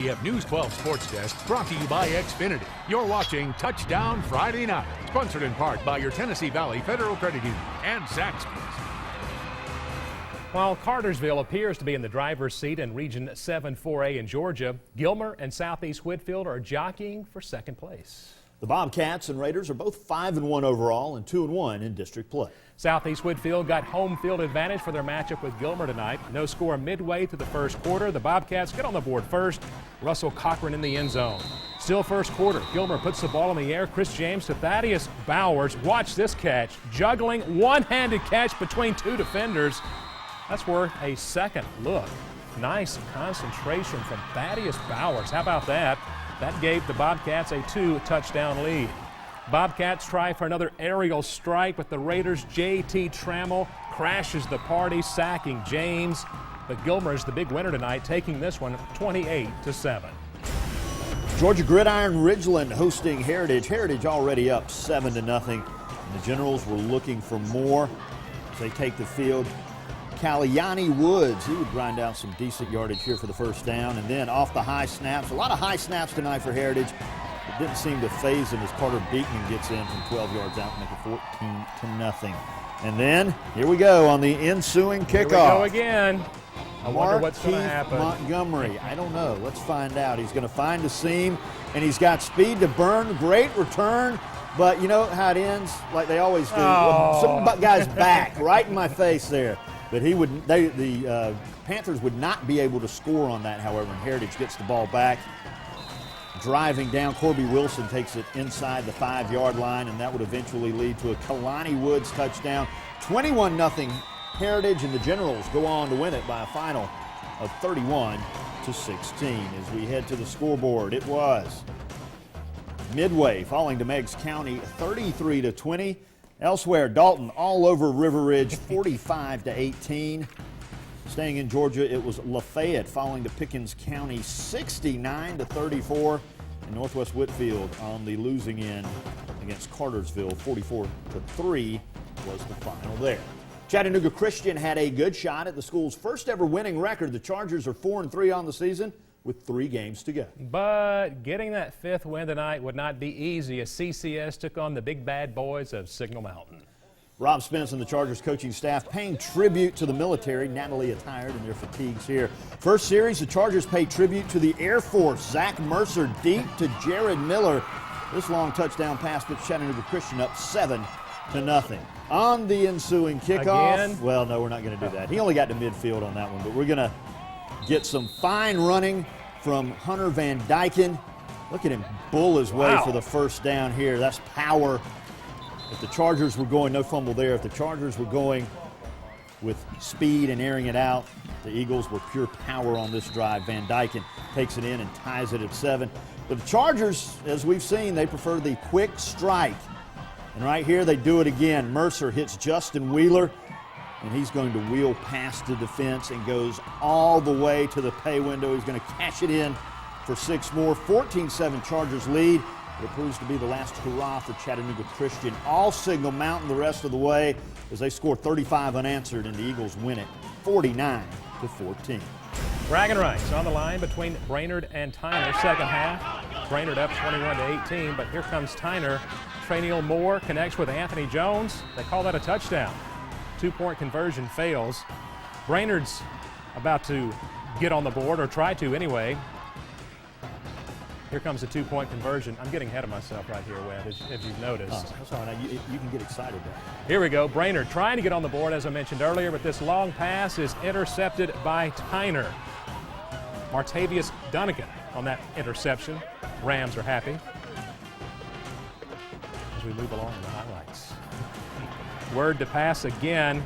WF News 12 Sports Desk brought to you by Xfinity. You're watching Touchdown Friday Night, sponsored in part by your Tennessee Valley Federal Credit Union and Zaxby's. While Cartersville appears to be in the driver's seat in Region 7-4A in Georgia, Gilmer and Southeast Whitfield are jockeying for second place. The Bobcats and Raiders are both 5-1 overall and 2-1 in district play. Southeast Whitfield got home field advantage for their matchup with Gilmer tonight. No score midway through the first quarter. The Bobcats get on the board first. Russell Cochran in the end zone. Still first quarter. Gilmer puts the ball in the air. Chris James to Thaddeus Bowers. Watch this catch. Juggling one-handed catch between two defenders. That's worth a second look. Nice concentration from Thaddeus Bowers. How about that? That gave the Bobcats a 2-touchdown lead. Bobcats try for another aerial strike, but the Raiders' J.T. Trammell crashes the party, sacking James. But Gilmer is the big winner tonight, taking this one 28-7. Georgia Gridiron Ridgeland hosting Heritage. Heritage already up 7-0. And the Generals were looking for more as they take the field. Kalyani Woods, he would grind out some decent yardage here for the first down. And then off the high snaps, a lot of high snaps tonight for Heritage. It didn't seem to phase him as Carter Beekman gets in from 12 yards out to make it 14-0. And then, here we go on the ensuing kickoff. Here we go again. I wonder what's going to happen. Montgomery, I don't know. Let's find out. He's going to find the seam, and he's got speed to burn. Great return. But you know how it ends? Like they always do. Oh. Some guy's back right in my face there. But the Panthers would not be able to score on that, however, and Heritage gets the ball back. Driving down, Corby Wilson takes it inside the 5-yard line, and that would eventually lead to a Kalani Woods touchdown. 21-0 Heritage, and the Generals go on to win it by a final of 31-16. As we head to the scoreboard, it was Midway falling to Meigs County 33-20. Elsewhere, Dalton all over River Ridge 45-18. Staying in Georgia, it was Lafayette falling to Pickens County 69-34. And Northwest Whitfield on the losing end against Cartersville 44-3 was the final there. Chattanooga Christian had a good shot at the school's first ever winning record. The Chargers are 4-3 on the season with 3 games to go. But getting that 5th win tonight would not be easy as CCS took on the big bad boys of Signal Mountain. Rob Spence and the Chargers coaching staff paying tribute to the military. Natalie attired in their fatigues here. First series, the Chargers pay tribute to the Air Force. Zach Mercer deep to Jared Miller. This long touchdown pass puts Chattanooga Christian up 7-0. On the ensuing kickoff. Again? Well, no, we're not going to do that. He only got to midfield on that one, but we're going to get some fine running from Hunter Van Dyken. Look at him bull his way for the first down here. That's power. If the Chargers were going, no fumble there, if the Chargers were going with speed and airing it out, the Eagles were pure power on this drive. Van Dyken takes it in and ties it at 7. But the Chargers, as we've seen, they prefer the quick strike. And right here they do it again. Mercer hits Justin Wheeler, and he's going to wheel past the defense and goes all the way to the pay window. He's going to cash it in for 6 more. 14-7 Chargers lead. It proves to be the last hurrah for Chattanooga Christian. All Signal Mountain the rest of the way as they score 35 unanswered, and the Eagles win it 49-14. Bragging rights on the line between Brainerd and Tyner. Second half, Brainerd up 21-18, but here comes Tyner. Trainiel Moore connects with Anthony Jones. They call that a touchdown. 2-point conversion fails. Brainerd's about to get on the board, or try to anyway. Here comes the 2-point conversion. I'm getting ahead of myself right here, Webb, as you've noticed. That's all right. You can get excited there. Here we go. Brainerd trying to get on the board, as I mentioned earlier, but this long pass is intercepted by Tyner. Martavius Dunnigan on that interception. Rams are happy. As we move along in the highlights. Word to pass again.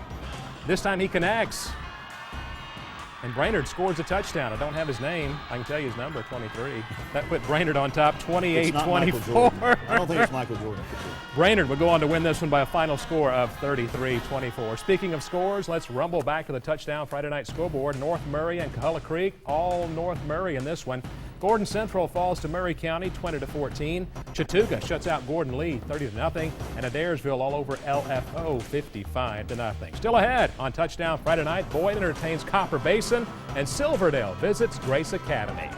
This time he connects. And Brainerd scores a touchdown. I don't have his name. I can tell you his number, 23. That put Brainerd on top, 28-24. I don't think it's Michael Jordan. Brainerd would go on to win this one by a final score of 33-24. Speaking of scores, let's rumble back to the touchdown Friday night scoreboard. North Murray and Coahulla Creek, all North Murray in this one. Gordon Central falls to Murray County 20-14. Chattooga shuts out Gordon Lee 30-0. And Adairsville all over LFO 55-0. Still ahead on Touchdown Friday night, Boyd entertains Copper Basin and Silverdale visits Grace Academy.